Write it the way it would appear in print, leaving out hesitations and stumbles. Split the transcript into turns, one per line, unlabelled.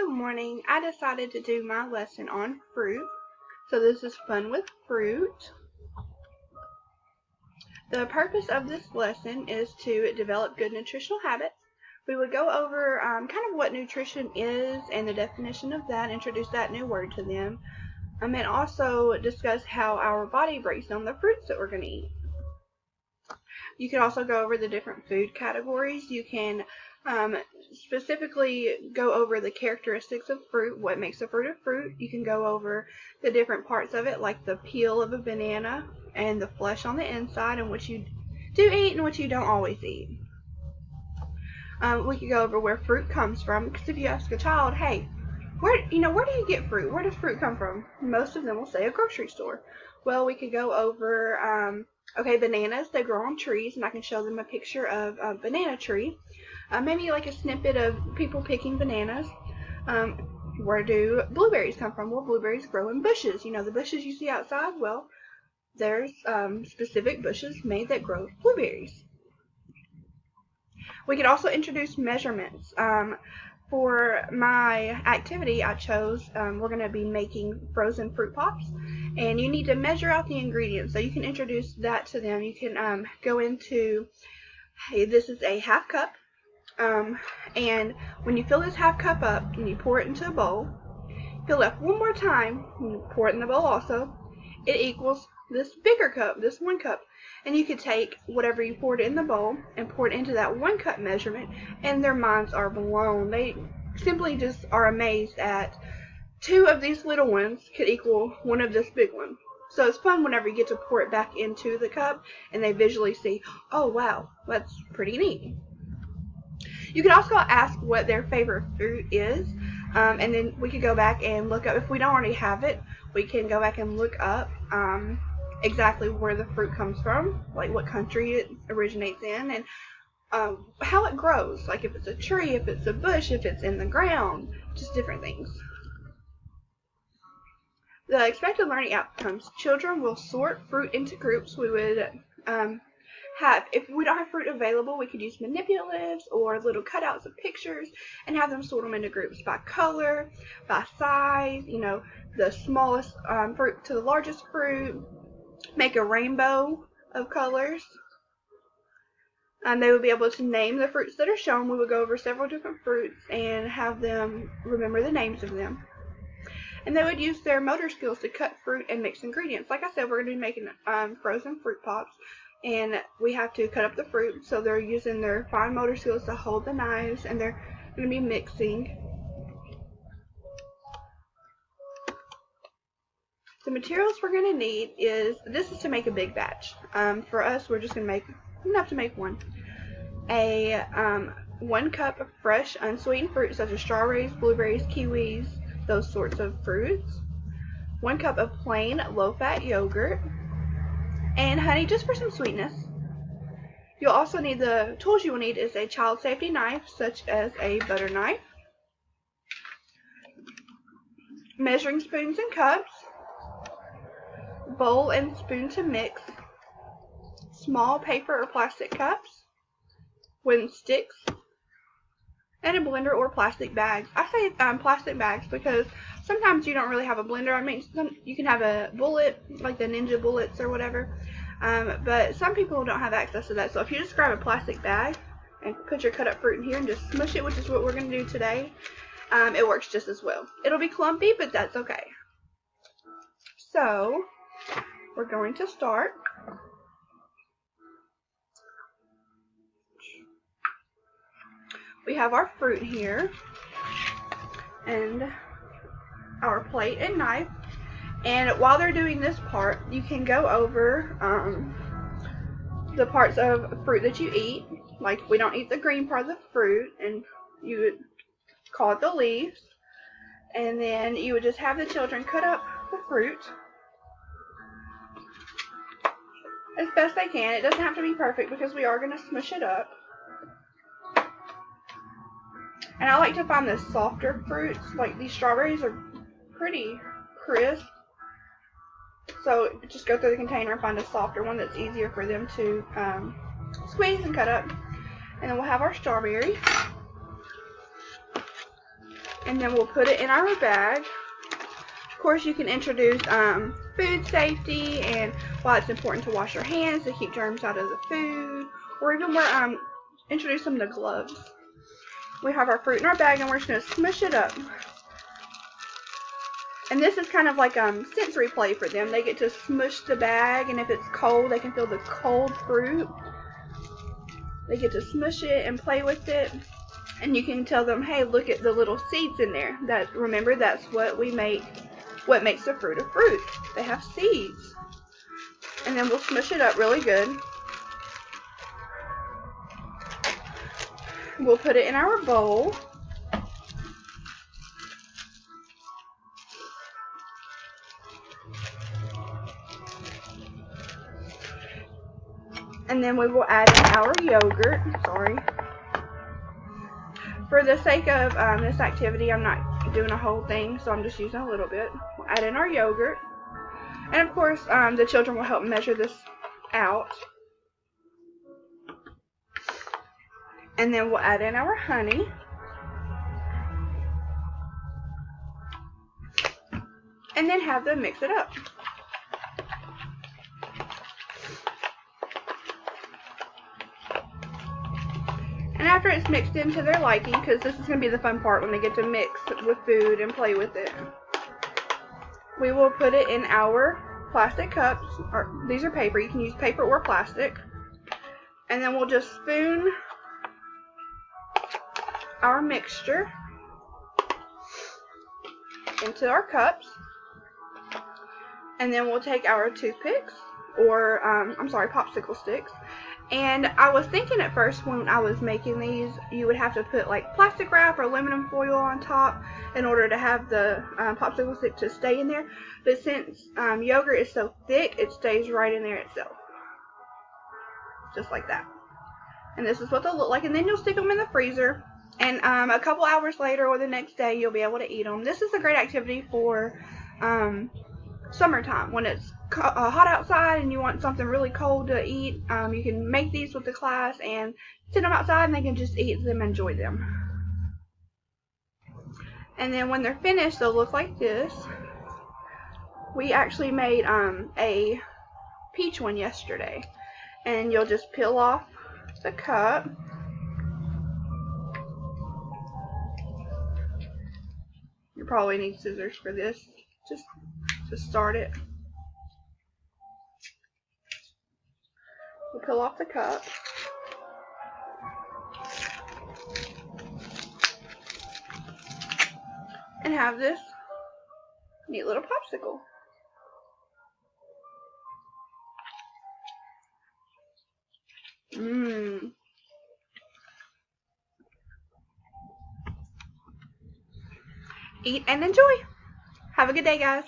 Good morning. I decided to do my lesson on fruit. So this is Fun with Fruit. The purpose of this lesson is to develop good nutritional habits. We would go over kind of what nutrition is and the definition of that, introduce that new word to them, and also discuss how our body breaks down the fruits that we're going to eat. You can also go over the different food categories. You can specifically go over the characteristics of fruit, what makes a fruit a fruit. You can go over the different parts of it, like the peel of a banana and the flesh on the inside, and what you do eat and what you don't always eat. We could go over where fruit comes from, because if you ask a child, hey, where do you get fruit? Where does fruit come from? Most of them will say a grocery store. Well, we could go over bananas, they grow on trees, and I can show them a picture of a banana tree. Maybe like a snippet of people picking bananas. Where do blueberries come from? Well, blueberries grow in bushes. The bushes you see outside? Well, there's specific bushes made that grow blueberries. We could also introduce measurements. For my activity, I chose, we're going to be making frozen fruit pops, and you need to measure out the ingredients. So you can introduce that to them. You can go into, hey, this is a half cup, and when you fill this half cup up and you pour it into a bowl, fill it up one more time, and you pour it in the bowl also, it equals this bigger cup, this 1 cup. And you could take whatever you poured in the bowl and pour it into that 1 cup measurement, and their minds are blown. They simply just are amazed at 2 of these little ones could equal 1 of this big one. So it's fun whenever you get to pour it back into the cup and they visually see, oh wow, that's pretty neat. You can also ask what their favorite fruit is, and then we could go back and look up, if we don't already have it, we can go back and look up exactly where the fruit comes from, like what country it originates in, and how it grows, like if it's a tree, if it's a bush, if it's in the ground, just different things. The expected learning outcomes. Children will sort fruit into groups. We would if we don't have fruit available, we could use manipulatives or little cutouts of pictures and have them sort them into groups by color, by size, the smallest fruit to the largest fruit. Make a rainbow of colors. They would be able to name the fruits that are shown. We would go over several different fruits and have them remember the names of them. And they would use their motor skills to cut fruit and mix ingredients. Like I said, we're going to be making frozen fruit pops, and we have to cut up the fruit. So they're using their fine motor skills to hold the knives, and they're going to be mixing. The materials we're going to need this is to make a big batch. For us, we're just going to make enough to make one. 1 cup of fresh, unsweetened fruit, such as strawberries, blueberries, kiwis, those sorts of fruits. 1 cup of plain, low-fat yogurt. And honey, just for some sweetness. You'll also need, the tools you will need is a child safety knife, such as a butter knife. Measuring spoons and cups. Bowl and spoon to mix. Small paper or plastic cups. Wooden sticks. And a blender or plastic bags. I say plastic bags because sometimes you don't really have a blender. I mean, you can have a bullet, like the Ninja bullets or whatever. But some people don't have access to that. So if you just grab a plastic bag and put your cut up fruit in here and just smush it, which is what we're going to do today, it works just as well. It'll be clumpy, but that's okay. So we're going to start. We have our fruit here and our plate and knife. And while they're doing this part, you can go over the parts of fruit that you eat. Like, we don't eat the green part of the fruit, and you would call it the leaves. And then you would just have the children cut up the fruit as best they can. It doesn't have to be perfect because we are going to smush it up. And I like to find the softer fruits, like these strawberries are pretty crisp. So just go through the container and find a softer one that's easier for them to squeeze and cut up. And then we'll have our strawberries. And then we'll put it in our bag. Of course, you can introduce food safety and why it's important to wash your hands to keep germs out of the food, or even introduce some of the gloves. We have our fruit in our bag, and we're just going to smush it up. And this is kind of like sensory play for them. They get to smush the bag, and if it's cold, they can feel the cold fruit. They get to smush it and play with it. And you can tell them, hey, look at the little seeds in there. Remember, that's what makes the fruit a fruit. They have seeds. And then we'll smush it up really good. We'll put it in our bowl. And then we will add in our yogurt. Sorry. For the sake of this activity, I'm not doing a whole thing, so I'm just using a little bit. We'll add in our yogurt. And of course, the children will help measure this out. And then we'll add in our honey. And then have them mix it up. And after it's mixed into their liking, because this is going to be the fun part when they get to mix with food and play with it, we will put it in our plastic cups. Or these are paper. You can use paper or plastic. And then we'll just spoon our mixture into our cups. And then we'll take our toothpicks, or popsicle sticks. And I was thinking at first when I was making these, you would have to put like plastic wrap or aluminum foil on top in order to have the popsicle stick to stay in there. But since yogurt is so thick, it stays right in there itself. Just like that. And this is what they'll look like. And then you'll stick them in the freezer. And a couple hours later or the next day, you'll be able to eat them. This is a great activity for summertime when it's hot outside and you want something really cold to eat. You can make these with the class and sit them outside, and they can just eat them and enjoy them. And then when they're finished, they'll look like this. We actually made a peach one yesterday, and you'll just peel off the cup. You probably need scissors for this, just to start it. We'll peel off the cup. And have this neat little popsicle. Eat and enjoy. Have a good day, guys.